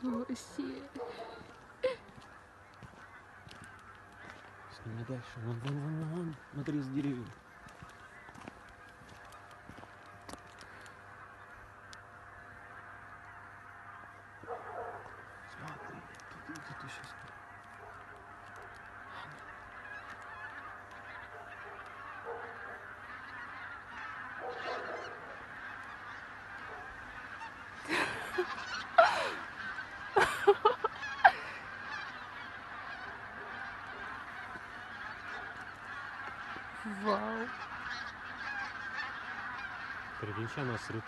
Вообще. Снимай дальше. Вон. Смотри, с деревьев. Смотри, тут сейчас. Вау. Прикинь, нас срут.